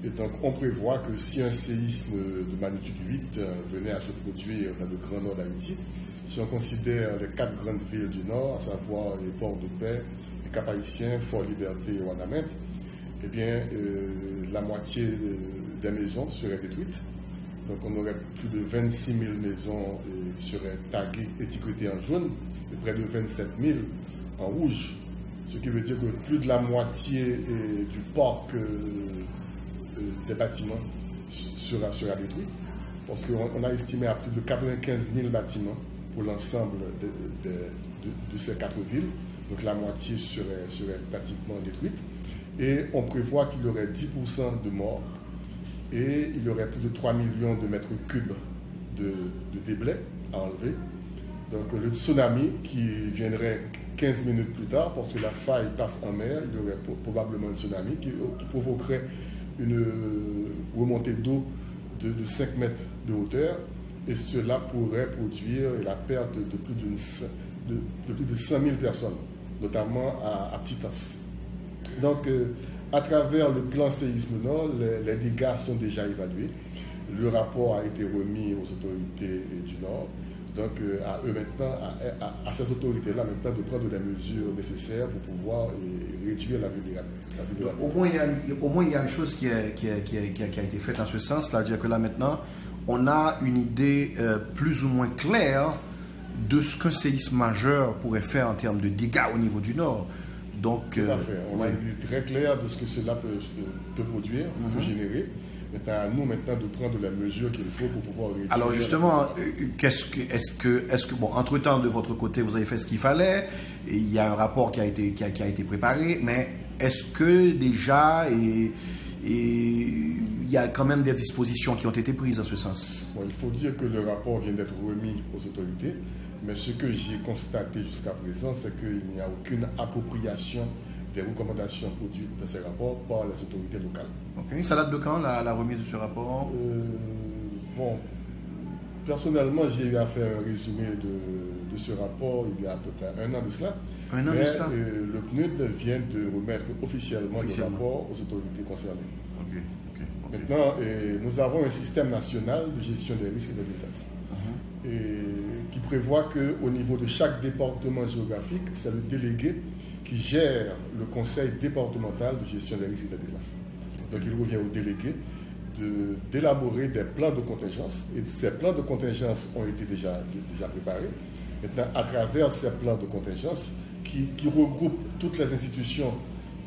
Et donc, on prévoit que si un séisme de magnitude 8 venait à se produire dans le Grand Nord d'Haïti, si on considère les 4 grandes villes du Nord, à savoir les Port-de-Paix, les Cap-Haïtiens, Fort-Liberté et Ouanamètre, eh bien, la moitié des maisons seraient détruites. Donc, on aurait plus de 26 000 maisons qui seraient taguées, étiquetées en jaune, et près de 27 000 en rouge. Ce qui veut dire que plus de la moitié du parc des bâtiments sera détruit. Parce qu'on a estimé à plus de 95 000 bâtiments pour l'ensemble de ces 4 villes. Donc la moitié serait pratiquement détruite. Et on prévoit qu'il y aurait 10% de morts et il y aurait plus de 3 millions de mètres cubes de déblais à enlever. Donc le tsunami qui viendrait 15 minutes plus tard, parce que la faille passe en mer, il y aurait probablement un tsunami qui provoquerait une remontée d'eau de 5 mètres de hauteur, et cela pourrait produire la perte de plus de 100 000 personnes, notamment à Petitas. Donc, à travers le plan séisme Nord, les dégâts sont déjà évalués. Le rapport a été remis aux autorités du Nord. Donc, à eux maintenant, à ces autorités-là maintenant de prendre les mesures nécessaires pour pouvoir réduire la vulnérabilité. Au moins, il y a une chose qui a été faite en ce sens, c'est-à-dire que là maintenant, on a une idée plus ou moins claire de ce qu'un séisme majeur pourrait faire en termes de dégâts au niveau du Nord. Donc, tout à fait. On a une idée très claire de ce que cela peut produire, peut générer. Maintenant, à nous maintenant de prendre les mesures qu'il faut pour pouvoir réduire. Alors justement, est-ce que bon, entre-temps de votre côté, vous avez fait ce qu'il fallait, et il y a un rapport qui a été préparé, mais est-ce que déjà il y a quand même des dispositions qui ont été prises en ce sens? Bon, il faut dire que le rapport vient d'être remis aux autorités, mais ce que j'ai constaté jusqu'à présent, c'est qu'il n'y a aucune appropriation des recommandations produites dans ces rapports par les autorités locales. Okay. Ça date de quand la remise de ce rapport? Bon, personnellement, j'ai eu à faire un résumé de ce rapport il y a à peu près 1 an de cela. Le PNUD vient de remettre officiellement le rapport aux autorités concernées. Okay. Maintenant, nous avons un système national de gestion des risques et des désastres qui prévoit qu'au niveau de chaque département géographique, c'est le délégué qui gère le conseil départemental de gestion des risques et des désastres. Donc il revient au délégué d'élaborer des plans de contingence, et ces plans de contingence ont été déjà préparés. Maintenant, à travers ces plans de contingence qui regroupent toutes les institutions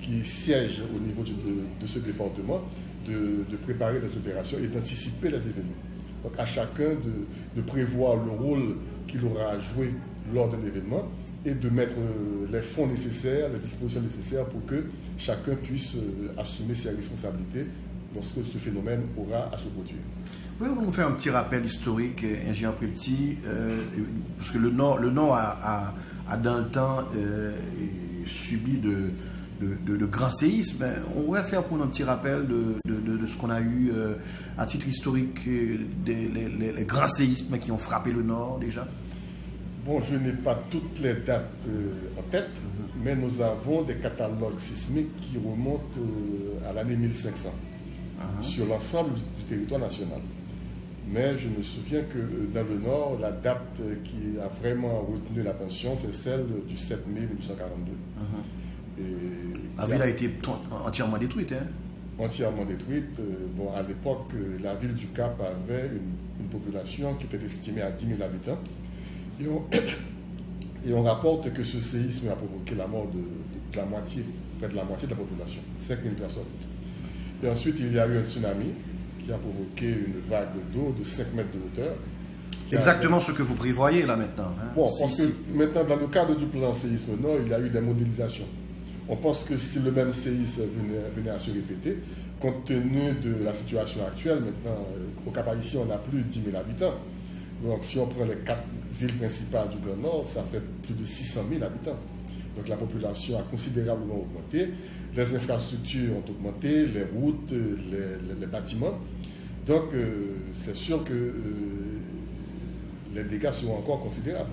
qui siègent au niveau de ce département, de préparer les opérations et d'anticiper les événements. Donc à chacun de prévoir le rôle qu'il aura à jouer lors d'un événement, et de mettre les fonds nécessaires, les dispositions nécessaires pour que chacun puisse assumer ses responsabilités lorsque ce phénomène aura à se produire. Pouvez-vous nous faire un petit rappel historique, ingénieur Pelletier, parce que le Nord a dans le temps subi de grands séismes. On pourrait faire pour nous un petit rappel de ce qu'on a eu à titre historique, les grands séismes qui ont frappé le Nord déjà? Bon, je n'ai pas toutes les dates en tête, mais nous avons des catalogues sismiques qui remontent à l'année 1500 sur l'ensemble du territoire national. Mais je me souviens que dans le Nord, la date qui a vraiment retenu l'attention, c'est celle du 7 mai 1842. La ville a été entièrement détruite, hein? Entièrement détruite. Bon, à l'époque, la ville du Cap avait une population qui était estimée à 10 000 habitants. Et on rapporte que ce séisme a provoqué la mort de la moitié, près de la moitié de la population, 5 000 personnes. Et ensuite, il y a eu un tsunami qui a provoqué une vague d'eau de 5 mètres de hauteur. Exactement ce que vous prévoyez là maintenant. Hein? Bon, parce que maintenant, dans le cadre du plan séisme Nord, il y a eu des modélisations. On pense que si le même séisme venait à se répéter, compte tenu de la situation actuelle, maintenant, au Cap-Haïtien, on a plus de 10 000 habitants. Donc, si on prend les 4 villes principales du Grand Nord, ça fait plus de 600 000 habitants. Donc, la population a considérablement augmenté. Les infrastructures ont augmenté, les routes, les bâtiments. Donc, c'est sûr que les dégâts seront encore considérables.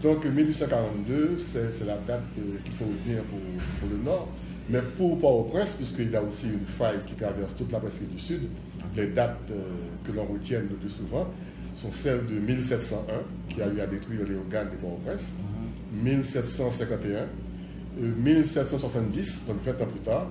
Donc, 1842, c'est la date qu'il faut retenir pour le Nord. Mais pour Port-au-Prince, puisqu'il y a aussi une faille qui traverse toute la presqu'île du Sud, les dates que l'on retient le plus souvent sont celles de 1701, qui a eu à détruire les organes de Port-au-Prince, 1751, 1770, donc 20 ans plus tard,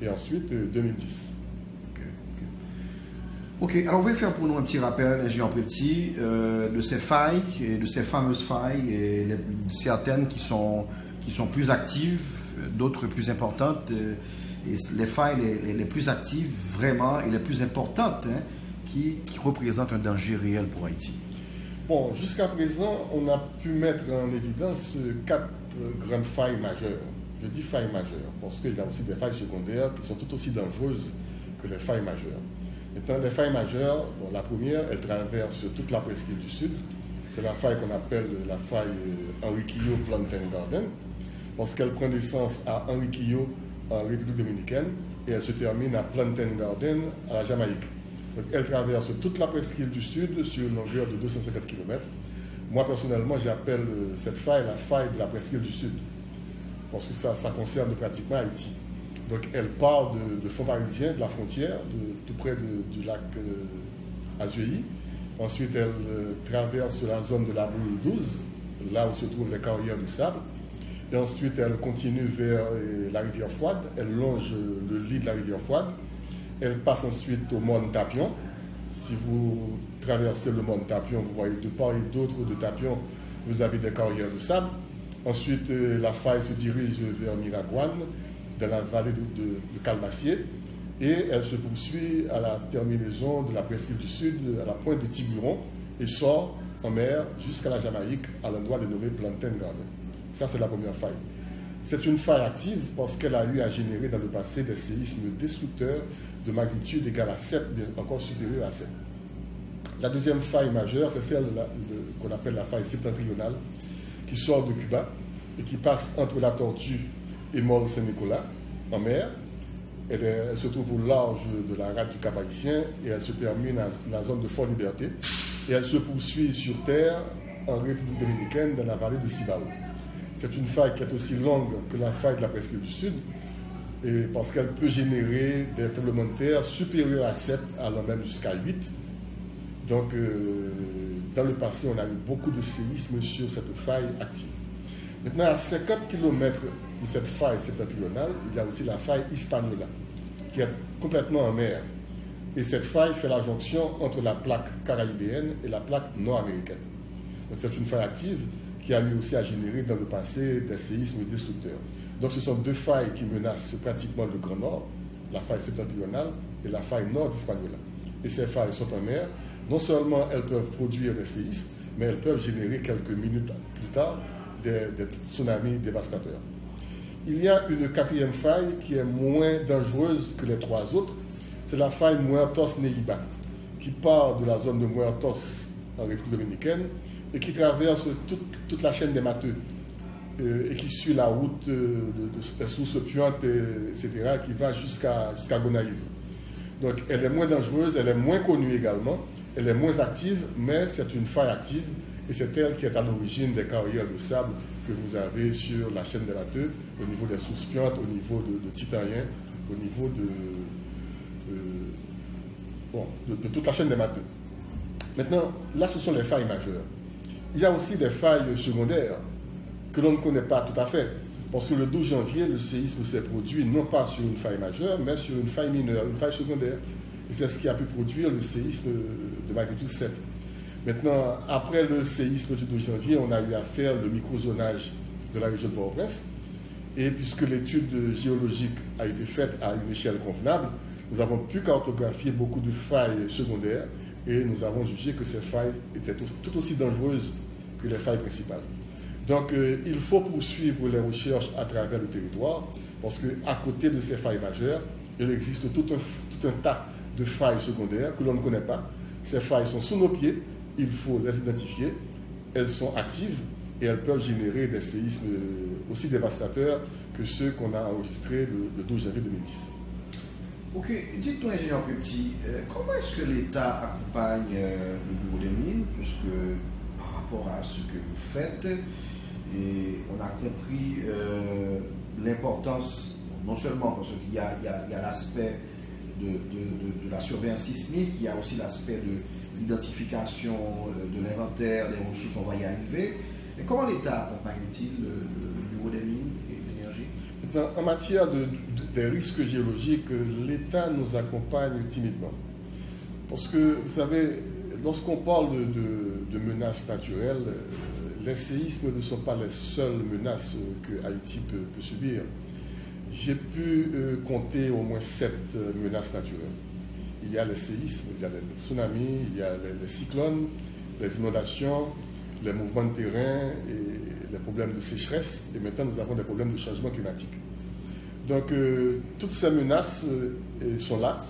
et ensuite 2010. Ok, alors vous pouvez faire pour nous un petit rappel, ingénieur Petit, de ces failles, et de ces fameuses failles, et certaines qui sont plus actives, d'autres plus importantes, et les failles les plus actives vraiment et les plus importantes, hein, qui représentent un danger réel pour Haïti. Bon, jusqu'à présent, on a pu mettre en évidence 4 grandes failles majeures. Je dis failles majeures parce qu'il y a aussi des failles secondaires qui sont tout aussi dangereuses que les failles majeures. Maintenant, les failles majeures, bon, la première, elle traverse toute la presqu'île du Sud. C'est la faille qu'on appelle la faille Enriquillo Plantain Garden, parce qu'elle prend naissance à Enriquillo en République dominicaine et elle se termine à Plantain Garden à la Jamaïque. Donc, elle traverse toute la presqu'île du Sud sur une longueur de 250 km. Moi, personnellement, j'appelle cette faille la faille de la presqu'île du Sud, parce que ça concerne pratiquement Haïti. Donc, elle part de Fond Parisien, de la frontière, tout près du lac Azuéi. Ensuite, elle traverse la zone de la Boule 12, là où se trouvent les carrières du sable. Et ensuite, elle continue vers la rivière Fouad. Elle longe le lit de la rivière Fouad. Elle passe ensuite au Mont Tapion. Si vous traversez le Mont Tapion, vous voyez de part et d'autre de Tapion, vous avez des carrières de sable. Ensuite, la faille se dirige vers Miragouane, dans la vallée de Calmacier, et elle se poursuit à la terminaison de la presqu'île du Sud, à la pointe de Tiburon, et sort en mer jusqu'à la Jamaïque, à l'endroit dénommé Plantain Garden. Ça, c'est la première faille. C'est une faille active parce qu'elle a eu à générer dans le passé des séismes destructeurs de magnitude égale à 7, bien encore supérieure à 7. La deuxième faille majeure, c'est celle qu'on appelle la faille septentrionale, qui sort de Cuba et qui passe entre la Tortue et Mole Saint-Nicolas en mer. Elle se trouve au large de la rade du Cap-Haïtien et elle se termine à la zone de Fort-Liberté. Et elle se poursuit sur terre en République dominicaine dans la vallée de Cibao. C'est une faille qui est aussi longue que la faille de la presqu'île du Sud, et parce qu'elle peut générer des tremblements de terre supérieurs à 7, allant même jusqu'à 8. Donc, dans le passé, on a eu beaucoup de séismes sur cette faille active. Maintenant, à 50 km de cette faille septentrionale, il y a aussi la faille Hispaniola, qui est complètement en mer. Et cette faille fait la jonction entre la plaque caraïbéenne et la plaque nord-américaine. C'est une faille active qui a eu aussi à générer dans le passé des séismes destructeurs. Donc ce sont deux failles qui menacent pratiquement le Grand Nord, la faille septentrionale et la faille nord d'Hispaniola. Et ces failles sont en mer. Non seulement elles peuvent produire des séismes, mais elles peuvent générer quelques minutes plus tard des tsunamis dévastateurs. Il y a une quatrième faille qui est moins dangereuse que les trois autres. C'est la faille Muertos-Neiba, qui part de la zone de Muertos en République dominicaine et qui traverse toute la chaîne des Matteux et qui suit la route des sources puantes, etc., qui va jusqu'à Gonaïve. Donc elle est moins dangereuse, elle est moins connue également, elle est moins active, mais c'est une faille active et c'est elle qui est à l'origine des carrières de sable que vous avez sur la chaîne des Matteux, au niveau des sources puantes, au niveau de Titanien, au niveau de toute la chaîne des Matteux. Maintenant, là, ce sont les failles majeures. Il y a aussi des failles secondaires que l'on ne connaît pas tout à fait. Parce que le 12 janvier, le séisme s'est produit non pas sur une faille majeure, mais sur une faille mineure, une faille secondaire. Et c'est ce qui a pu produire le séisme de magnitude 7. Maintenant, après le séisme du 12 janvier, on a eu à faire le microzonage de la région de Port-au-Prince. Et puisque l'étude géologique a été faite à une échelle convenable, nous avons pu cartographier beaucoup de failles secondaires et nous avons jugé que ces failles étaient tout aussi dangereuses que les failles principales. Donc, il faut poursuivre les recherches à travers le territoire parce qu'à côté de ces failles majeures, il existe tout un tas de failles secondaires que l'on ne connaît pas. Ces failles sont sous nos pieds, il faut les identifier, elles sont actives et elles peuvent générer des séismes aussi dévastateurs que ceux qu'on a enregistrés le 12 janvier 2010. Ok, dites-nous, ingénieur Petit, comment est-ce que l'État accompagne le Bureau des Mines, puisque par rapport à ce que vous faites, et on a compris l'importance non seulement parce qu'il y a l'aspect de la surveillance sismique, il y a aussi l'aspect de l'identification de l'inventaire des ressources, on va y arriver. Mais comment l'État accompagne-t-il le Bureau des mines et de l'énergie? En matière des risques géologiques, l'État nous accompagne timidement. Parce que, vous savez, lorsqu'on parle de menaces naturelles, les séismes ne sont pas les seules menaces que Haïti peut subir. J'ai pu compter au moins 7 menaces naturelles. Il y a les séismes, il y a les tsunamis, il y a les cyclones, les inondations, les mouvements de terrain et les problèmes de sécheresse. Et maintenant, nous avons des problèmes de changement climatique. Donc, toutes ces menaces sont là.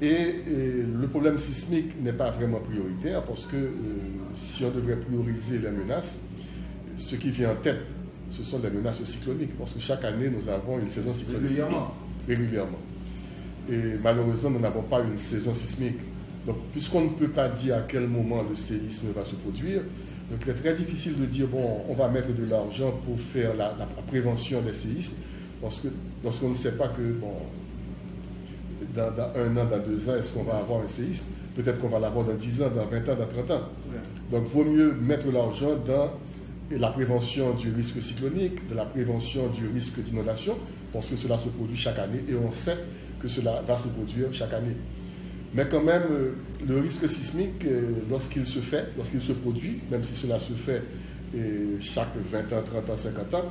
Et le problème sismique n'est pas vraiment prioritaire parce que si on devrait prioriser les menaces, ce qui vient en tête, ce sont les menaces cycloniques, parce que chaque année, nous avons une saison cyclonique. Régulièrement. Et malheureusement, nous n'avons pas une saison sismique. Donc, puisqu'on ne peut pas dire à quel moment le séisme va se produire, donc il est très difficile de dire, bon, on va mettre de l'argent pour faire la prévention des séismes, parce que lorsqu'on ne sait pas que, bon, dans 1 an, dans 2 ans, est-ce qu'on va avoir un séisme? Peut-être qu'on va l'avoir dans 10 ans, dans 20 ans, dans 30 ans. Ouais. Donc, il vaut mieux mettre l'argent dans la prévention du risque cyclonique, de la prévention du risque d'inondation, parce que cela se produit chaque année et on sait que cela va se produire chaque année. Mais quand même, le risque sismique, lorsqu'il se produit, même si cela se fait chaque 20 ans, 30 ans, 50 ans,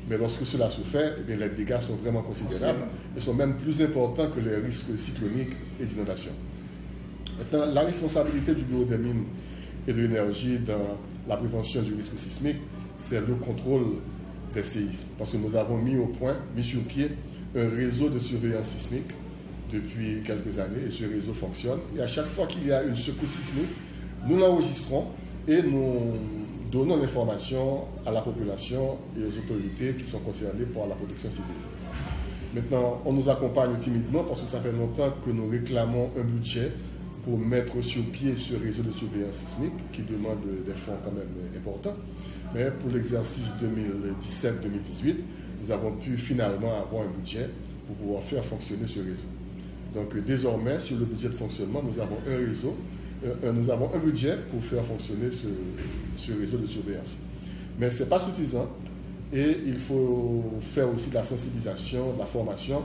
mais lorsque cela se fait, eh bien, les dégâts sont vraiment considérables et sont même plus importants que les risques cycloniques et d'inondation. Maintenant, la responsabilité du Bureau des mines et de l'énergie dans la prévention du risque sismique, c'est le contrôle des séismes. Parce que nous avons mis sur pied un réseau de surveillance sismique depuis quelques années et ce réseau fonctionne. Et à chaque fois qu'il y a une secousse sismique, nous l'enregistrons et nous donnons l'information à la population et aux autorités qui sont concernées par la protection civile. Maintenant, on nous accompagne timidement parce que ça fait longtemps que nous réclamons un budget pour mettre sur pied ce réseau de surveillance sismique qui demande des fonds quand même importants. Mais pour l'exercice 2017-2018, nous avons pu finalement avoir un budget pour pouvoir faire fonctionner ce réseau. Donc désormais, sur le budget de fonctionnement, nous avons nous avons un budget pour faire fonctionner ce réseau de surveillance. Mais ce n'est pas suffisant et il faut faire aussi de la sensibilisation, de la formation.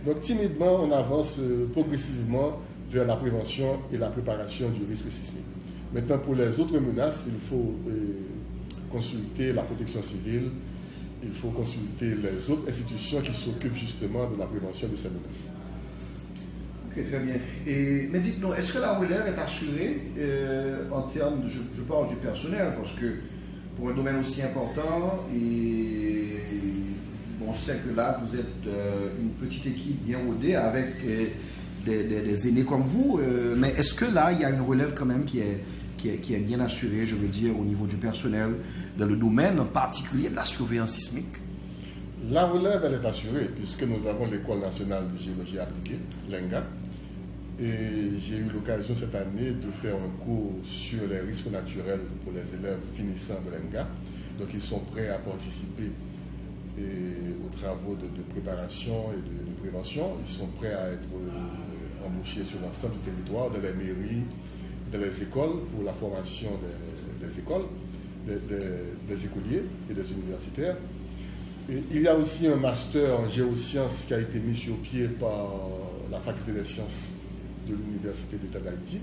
Donc timidement, on avance progressivement vers la prévention et la préparation du risque sismique. Maintenant, pour les autres menaces, il faut consulter la protection civile, il faut consulter les autres institutions qui s'occupent justement de la prévention de ces menaces. Ok, très bien. Mais dites-nous, est-ce que la relève est assurée en termes, je parle du personnel, parce que pour un domaine aussi important, et on sait que là, vous êtes une petite équipe bien rodée avec des aînés comme vous, mais est-ce que là, il y a une relève quand même qui est bien assurée, je veux dire, au niveau du personnel, dans le domaine en particulier de la surveillance sismique? La relève, elle est assurée, puisque nous avons l'École nationale de géologie appliquée, l'ENGA, et j'ai eu l'occasion cette année de faire un cours sur les risques naturels pour les élèves finissants de l'ENGA. Donc ils sont prêts à participer aux travaux de préparation et de prévention. Ils sont prêts à être embauchés sur l'ensemble du territoire, dans les mairies, dans les écoles, pour la formation des écoles, des écoliers et des universitaires. Et il y a aussi un master en géosciences qui a été mis sur pied par la faculté des sciences de l'Université d'État d'Haïti.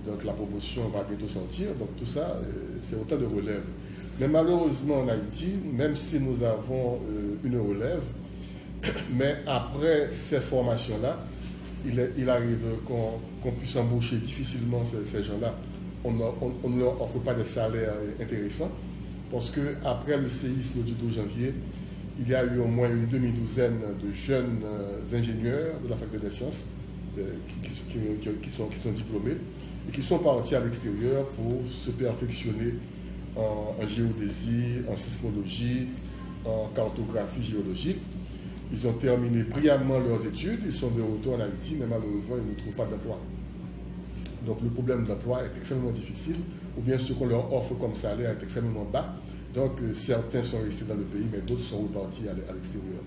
Donc la promotion va bientôt sortir. Donc tout ça, c'est autant de relève. Mais malheureusement en Haïti, même si nous avons une relève, mais après ces formations-là, il arrive qu'on puisse embaucher difficilement ces gens-là. On ne leur offre pas des salaires intéressants parce qu'après le séisme du 12 janvier, il y a eu au moins une demi-douzaine de jeunes ingénieurs de la faculté des sciences qui sont diplômés et qui sont partis à l'extérieur pour se perfectionner en géodésie, en sismologie, en cartographie géologique. Ils ont terminé brillamment leurs études, ils sont de retour en Haïti, mais malheureusement, ils ne trouvent pas d'emploi. Donc le problème d'emploi est extrêmement difficile, ou bien ce qu'on leur offre comme salaire est extrêmement bas. Donc certains sont restés dans le pays, mais d'autres sont repartis à l'extérieur.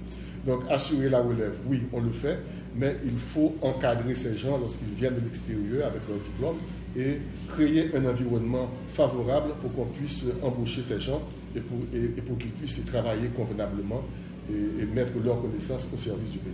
Donc assurer la relève, oui, on le fait, mais il faut encadrer ces gens lorsqu'ils viennent de l'extérieur avec leur diplôme et créer un environnement favorable pour qu'on puisse embaucher ces gens et pour qu'ils puissent travailler convenablement et mettre leurs connaissances au service du pays.